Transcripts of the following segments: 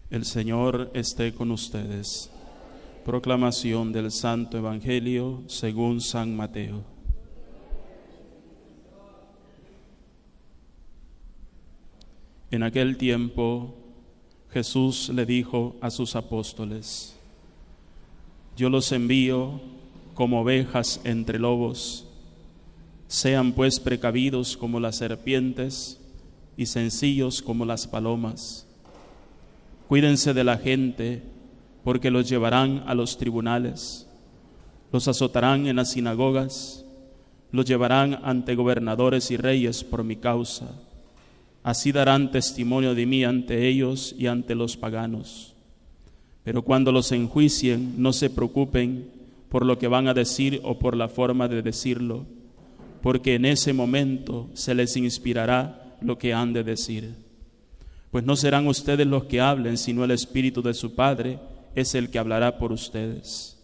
El Señor esté con ustedes. Proclamación del Santo Evangelio según San Mateo. En aquel tiempo Jesús le dijo a sus apóstoles: Yo los envío como ovejas entre lobos. Sean pues precavidos como las serpientes y sencillos como las palomas. Cuídense de la gente, porque los llevarán a los tribunales, los azotarán en las sinagogas, los llevarán ante gobernadores y reyes por mi causa. Así darán testimonio de mí ante ellos y ante los paganos. Pero cuando los enjuicien, no se preocupen por lo que van a decir o por la forma de decirlo, porque en ese momento se les inspirará lo que han de decir. Pues no serán ustedes los que hablen, sino el Espíritu de su Padre es el que hablará por ustedes.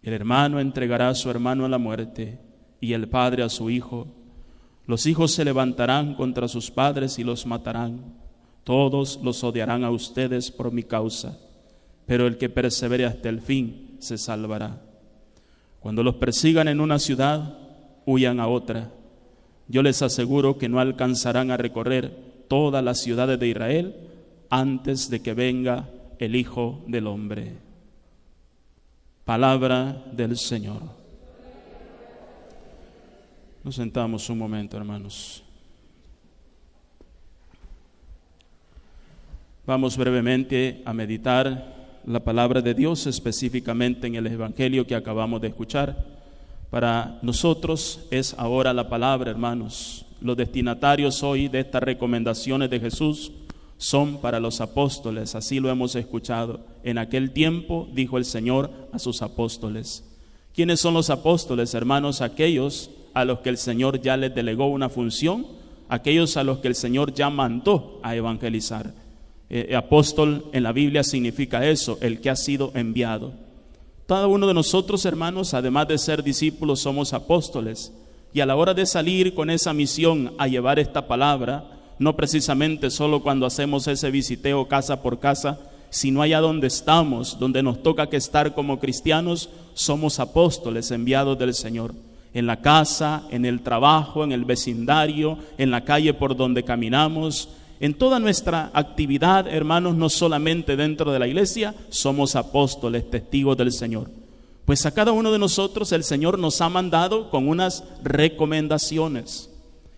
El hermano entregará a su hermano a la muerte, y el padre a su hijo. Los hijos se levantarán contra sus padres y los matarán. Todos los odiarán a ustedes por mi causa, pero el que persevere hasta el fin se salvará. Cuando los persigan en una ciudad, huyan a otra. Yo les aseguro que no alcanzarán a recorrer todas las ciudades de Israel antes de que venga el Hijo del Hombre. Palabra del Señor. Nos sentamos un momento, hermanos. Vamos brevemente a meditar la palabra de Dios, específicamente en el Evangelio que acabamos de escuchar. Para nosotros es ahora la palabra, hermanos. Los destinatarios hoy de estas recomendaciones de Jesús son para los apóstoles, así lo hemos escuchado. En aquel tiempo dijo el Señor a sus apóstoles. ¿Quiénes son los apóstoles, hermanos? Aquellos a los que el Señor ya les delegó una función, aquellos a los que el Señor ya mandó a evangelizar. Apóstol en la Biblia significa eso, el que ha sido enviado. Cada uno de nosotros, hermanos, además de ser discípulos, somos apóstoles. Y a la hora de salir con esa misión a llevar esta palabra, no precisamente solo cuando hacemos ese visiteo casa por casa, sino allá donde estamos, donde nos toca que estar como cristianos, somos apóstoles enviados del Señor. En la casa, en el trabajo, en el vecindario, en la calle por donde caminamos, en toda nuestra actividad, hermanos, no solamente dentro de la iglesia, somos apóstoles, testigos del Señor. Pues a cada uno de nosotros el Señor nos ha mandado con unas recomendaciones.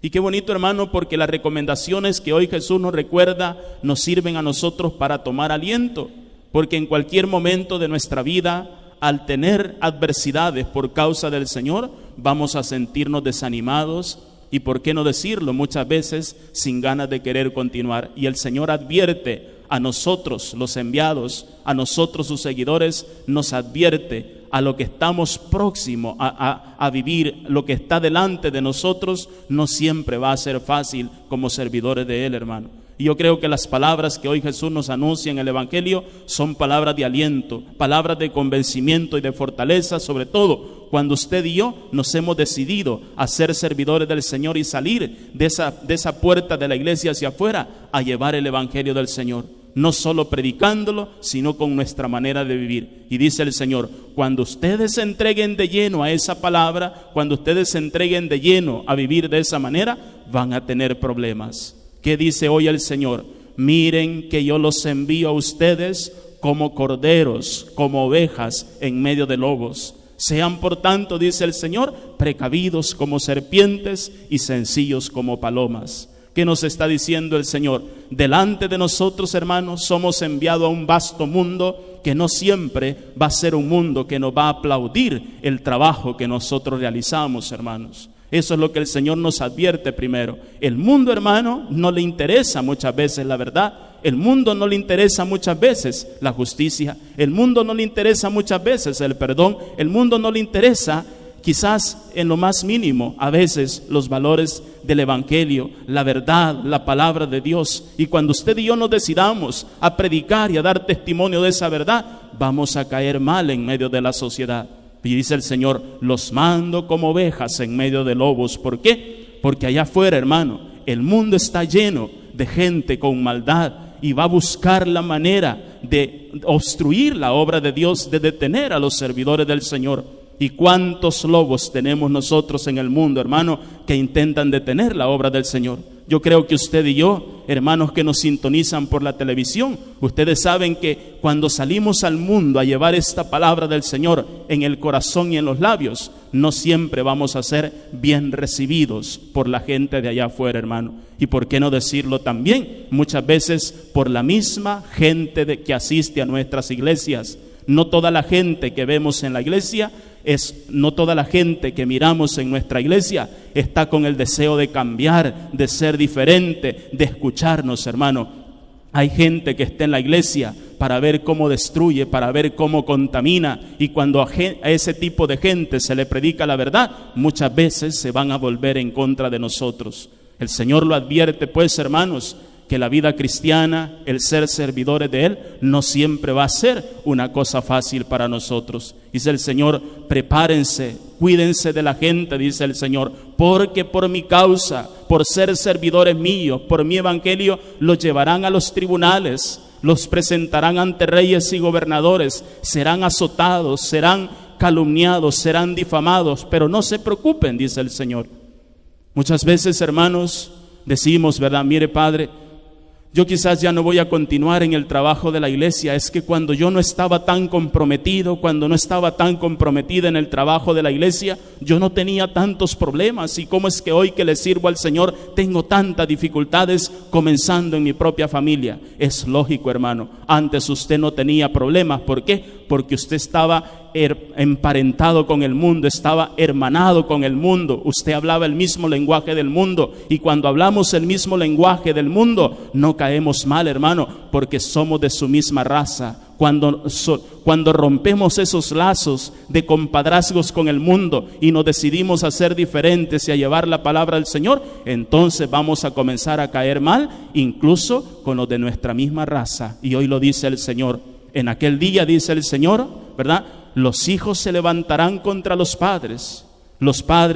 Y qué bonito, hermano, porque las recomendaciones que hoy Jesús nos recuerda nos sirven a nosotros para tomar aliento. Porque en cualquier momento de nuestra vida, al tener adversidades por causa del Señor, vamos a sentirnos desanimados y, por qué no decirlo, muchas veces sin ganas de querer continuar. Y el Señor advierte a nosotros, los enviados, a nosotros, sus seguidores, nos advierte a lo que estamos próximos a vivir, lo que está delante de nosotros, no siempre va a ser fácil como servidores de Él, hermano. Y yo creo que las palabras que hoy Jesús nos anuncia en el Evangelio son palabras de aliento, palabras de convencimiento y de fortaleza, sobre todo cuando usted y yo nos hemos decidido a ser servidores del Señor y salir de esa puerta de la iglesia hacia afuera a llevar el Evangelio del Señor. No solo predicándolo, sino con nuestra manera de vivir. Y dice el Señor, cuando ustedes se entreguen de lleno a esa palabra, cuando ustedes se entreguen de lleno a vivir de esa manera, van a tener problemas. ¿Qué dice hoy el Señor? Miren que yo los envío a ustedes como corderos, como ovejas en medio de lobos. Sean, por tanto, dice el Señor, precavidos como serpientes y sencillos como palomas. ¿Qué nos está diciendo el Señor? Delante de nosotros, hermanos, somos enviados a un vasto mundo que no siempre va a ser un mundo que nos va a aplaudir el trabajo que nosotros realizamos, hermanos. Eso es lo que el Señor nos advierte primero. El mundo, hermano, no le interesa muchas veces la verdad. El mundo no le interesa muchas veces la justicia. El mundo no le interesa muchas veces el perdón. El mundo no le interesa, quizás en lo más mínimo, a veces los valores del Evangelio, la verdad, la palabra de Dios. Y cuando usted y yo nos decidamos a predicar y a dar testimonio de esa verdad, vamos a caer mal en medio de la sociedad. Y dice el Señor, los mando como ovejas en medio de lobos. ¿Por qué? Porque allá afuera, hermano, el mundo está lleno de gente con maldad. y va a buscar la manera de obstruir la obra de Dios, de detener a los servidores del Señor. ¿Y cuántos lobos tenemos nosotros en el mundo, hermano, que intentan detener la obra del Señor? Yo creo que usted y yo, hermanos que nos sintonizan por la televisión, ustedes saben que cuando salimos al mundo a llevar esta palabra del Señor en el corazón y en los labios, no siempre vamos a ser bien recibidos por la gente de allá afuera, hermano. Y por qué no decirlo también, muchas veces por la misma gente que asiste a nuestras iglesias. No toda la gente que vemos en la iglesia no toda la gente que miramos en nuestra iglesia está con el deseo de cambiar, de ser diferente, de escucharnos, hermano. Hay gente que está en la iglesia para ver cómo destruye, para ver cómo contamina, y cuando a ese tipo de gente se le predica la verdad, muchas veces se van a volver en contra de nosotros. El Señor lo advierte, pues, hermanos, que la vida cristiana, el ser servidores de Él, no siempre va a ser una cosa fácil para nosotros. Dice el Señor, prepárense, cuídense de la gente, dice el Señor, porque por mi causa, por ser servidores míos, por mi evangelio, los llevarán a los tribunales, los presentarán ante reyes y gobernadores, serán azotados, serán calumniados, serán difamados, pero no se preocupen, dice el Señor. Muchas veces, hermanos, decimos, ¿verdad? Mire, Padre, yo quizás ya no voy a continuar en el trabajo de la iglesia. Es que cuando yo no estaba tan comprometido, cuando no estaba tan comprometida en el trabajo de la iglesia, yo no tenía tantos problemas. ¿Y cómo es que hoy que le sirvo al Señor tengo tantas dificultades comenzando en mi propia familia? Es lógico, hermano. Antes usted no tenía problemas. ¿Por qué? Porque usted estaba emparentado con el mundo, estaba hermanado con el mundo. Usted hablaba el mismo lenguaje del mundo, y cuando hablamos el mismo lenguaje del mundo no caemos mal, hermano, porque somos de su misma raza. Cuando rompemos esos lazos de compadrazgos con el mundo y nos decidimos a ser diferentes y a llevar la palabra del Señor, entonces vamos a comenzar a caer mal, incluso con los de nuestra misma raza. Y hoy lo dice el Señor. En aquel día, dice el Señor, ¿verdad? Los hijos se levantarán contra los padres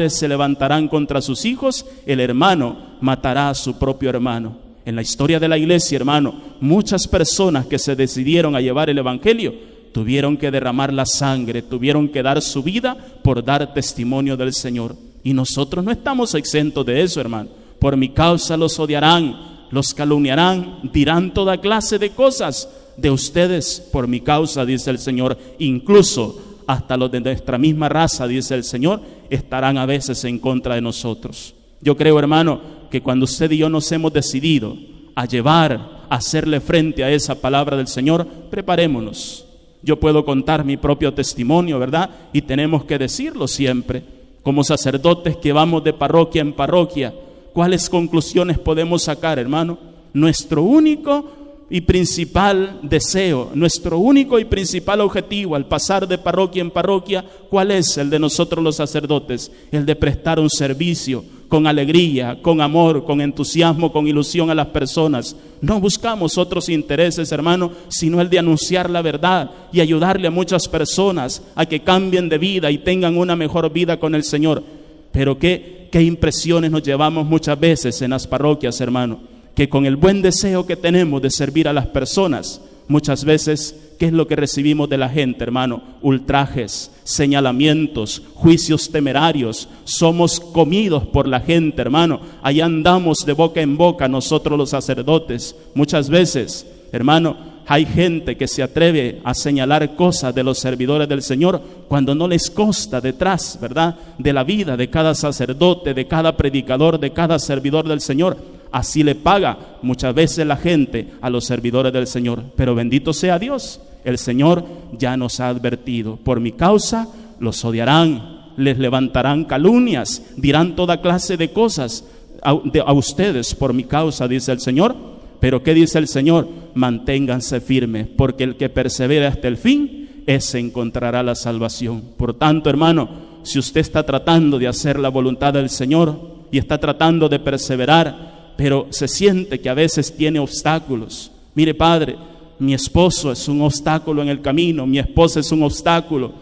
se levantarán contra sus hijos, el hermano matará a su propio hermano. En la historia de la iglesia, hermano, muchas personas que se decidieron a llevar el evangelio tuvieron que derramar la sangre, tuvieron que dar su vida por dar testimonio del Señor. Y nosotros no estamos exentos de eso, hermano. Por mi causa los odiarán, los calumniarán, dirán toda clase de cosas de ustedes por mi causa, dice el Señor. Incluso hasta los de nuestra misma raza, dice el Señor, estarán a veces en contra de nosotros. Yo creo, hermano, que cuando usted y yo nos hemos decidido a llevar, a hacerle frente a esa palabra del Señor, preparémonos. Yo puedo contar mi propio testimonio, ¿verdad? Y tenemos que decirlo siempre. Como sacerdotes que vamos de parroquia en parroquia, ¿cuáles conclusiones podemos sacar, hermano? Nuestro único y principal deseo, nuestro único y principal objetivo al pasar de parroquia en parroquia, ¿cuál es el de nosotros los sacerdotes? El de prestar un servicio con alegría, con amor, con entusiasmo, con ilusión a las personas. No buscamos otros intereses, hermano, sino el de anunciar la verdad y ayudarle a muchas personas a que cambien de vida y tengan una mejor vida con el Señor. Pero qué impresiones nos llevamos muchas veces en las parroquias, hermano, que con el buen deseo que tenemos de servir a las personas, muchas veces, ¿qué es lo que recibimos de la gente, hermano? Ultrajes, señalamientos, juicios temerarios. Somos comidos por la gente, hermano. Allá andamos de boca en boca nosotros los sacerdotes. Muchas veces, hermano, hay gente que se atreve a señalar cosas de los servidores del Señor cuando no les consta detrás, ¿verdad?, de la vida de cada sacerdote, de cada predicador, de cada servidor del Señor. Así le paga muchas veces la gente a los servidores del Señor. Pero bendito sea Dios, el Señor ya nos ha advertido: por mi causa los odiarán, les levantarán calumnias, dirán toda clase de cosas a ustedes por mi causa, dice el Señor. Pero ¿qué dice el Señor? Manténganse firmes, porque el que persevera hasta el fin, ese encontrará la salvación. Por tanto, hermano, si usted está tratando de hacer la voluntad del Señor y está tratando de perseverar, pero se siente que a veces tiene obstáculos. Mire, padre, mi esposo es un obstáculo en el camino, mi esposa es un obstáculo.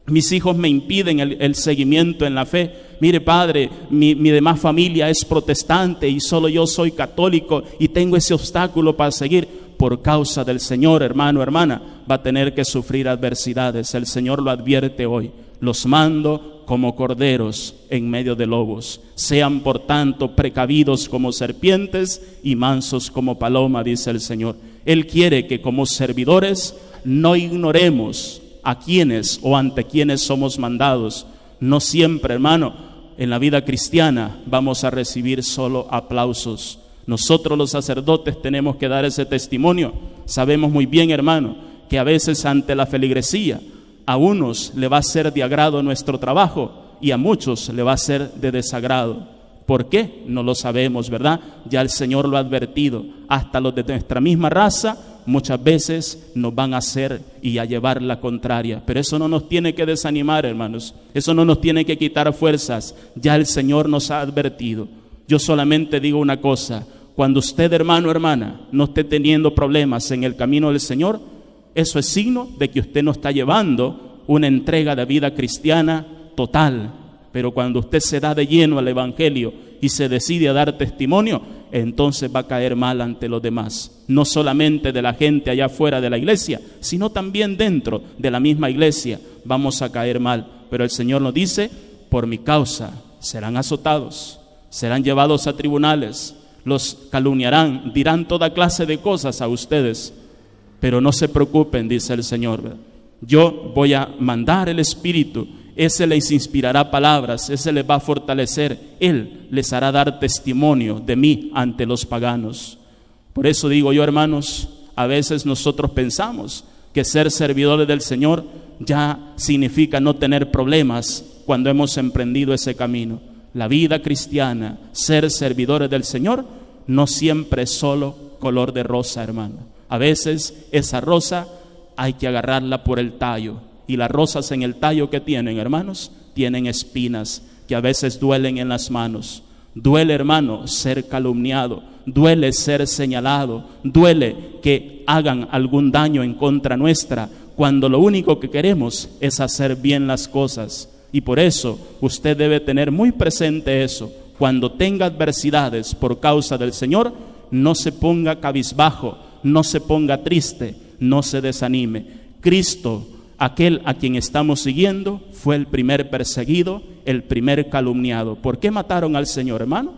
Mis hijos me impiden el seguimiento en la fe. Mire, padre, mi demás familia es protestante y solo yo soy católico y tengo ese obstáculo para seguir. Por causa del Señor, hermano, hermana, va a tener que sufrir adversidades. El Señor lo advierte hoy. Los mando como corderos en medio de lobos. Sean por tanto precavidos como serpientes y mansos como paloma, dice el Señor. Él quiere que como servidores no ignoremos a quienes o ante quienes somos mandados. No siempre, hermano, en la vida cristiana vamos a recibir solo aplausos. Nosotros los sacerdotes tenemos que dar ese testimonio. Sabemos muy bien, hermano, que a veces ante la feligresía a unos le va a ser de agrado nuestro trabajo y a muchos le va a ser de desagrado. ¿Por qué? No lo sabemos, ¿verdad? Ya el Señor lo ha advertido. Hasta los de nuestra misma raza muchas veces nos van a hacer y a llevar la contraria. Pero eso no nos tiene que desanimar, hermanos. Eso no nos tiene que quitar fuerzas. Ya el Señor nos ha advertido. Yo solamente digo una cosa. Cuando usted, hermano, hermana, no esté teniendo problemas en el camino del Señor, eso es signo de que usted no está llevando una entrega de vida cristiana total. Pero cuando usted se da de lleno al Evangelio y se decide a dar testimonio, entonces va a caer mal ante los demás. No solamente de la gente allá afuera de la iglesia, sino también dentro de la misma iglesia vamos a caer mal. Pero el Señor nos dice, por mi causa serán azotados, serán llevados a tribunales, los calumniarán, dirán toda clase de cosas a ustedes. Pero no se preocupen, dice el Señor. Yo voy a mandar el Espíritu. Ese les inspirará palabras, ese les va a fortalecer. Él les hará dar testimonio de mí ante los paganos. Por eso digo yo, hermanos, a veces nosotros pensamos que ser servidores del Señor ya significa no tener problemas cuando hemos emprendido ese camino. La vida cristiana, ser servidores del Señor, no siempre es solo color de rosa, hermano. A veces esa rosa hay que agarrarla por el tallo. Y las rosas en el tallo que tienen, hermanos, tienen espinas que a veces duelen en las manos. Duele, hermano, ser calumniado, duele ser señalado, duele que hagan algún daño en contra nuestra, cuando lo único que queremos es hacer bien las cosas. Y por eso usted debe tener muy presente eso. Cuando tenga adversidades por causa del Señor, no se ponga cabizbajo, no se ponga triste, no se desanime. Cristo, aquel a quien estamos siguiendo, fue el primer perseguido, el primer calumniado. ¿Por qué mataron al Señor, hermano?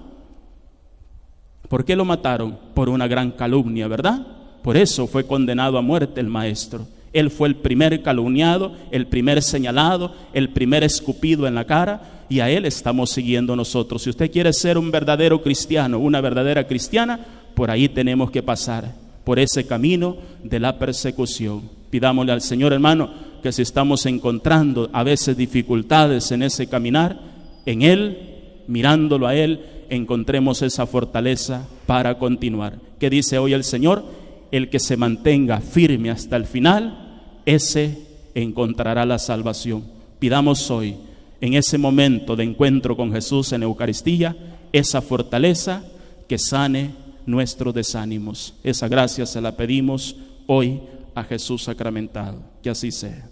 ¿Por qué lo mataron? Por una gran calumnia, ¿verdad? Por eso fue condenado a muerte el Maestro. Él fue el primer calumniado, el primer señalado, el primer escupido en la cara, y a Él estamos siguiendo nosotros. Si usted quiere ser un verdadero cristiano, una verdadera cristiana, por ahí tenemos que pasar, por ese camino de la persecución. Pidámosle al Señor, hermano, que si estamos encontrando a veces dificultades en ese caminar, en Él, mirándolo a Él, encontremos esa fortaleza para continuar. ¿Qué dice hoy el Señor? El que se mantenga firme hasta el final, ese encontrará la salvación. Pidamos hoy, en ese momento de encuentro con Jesús en Eucaristía, esa fortaleza que sane nuestros desánimos. Esa gracia se la pedimos hoy a Jesús sacramentado. Que así sea.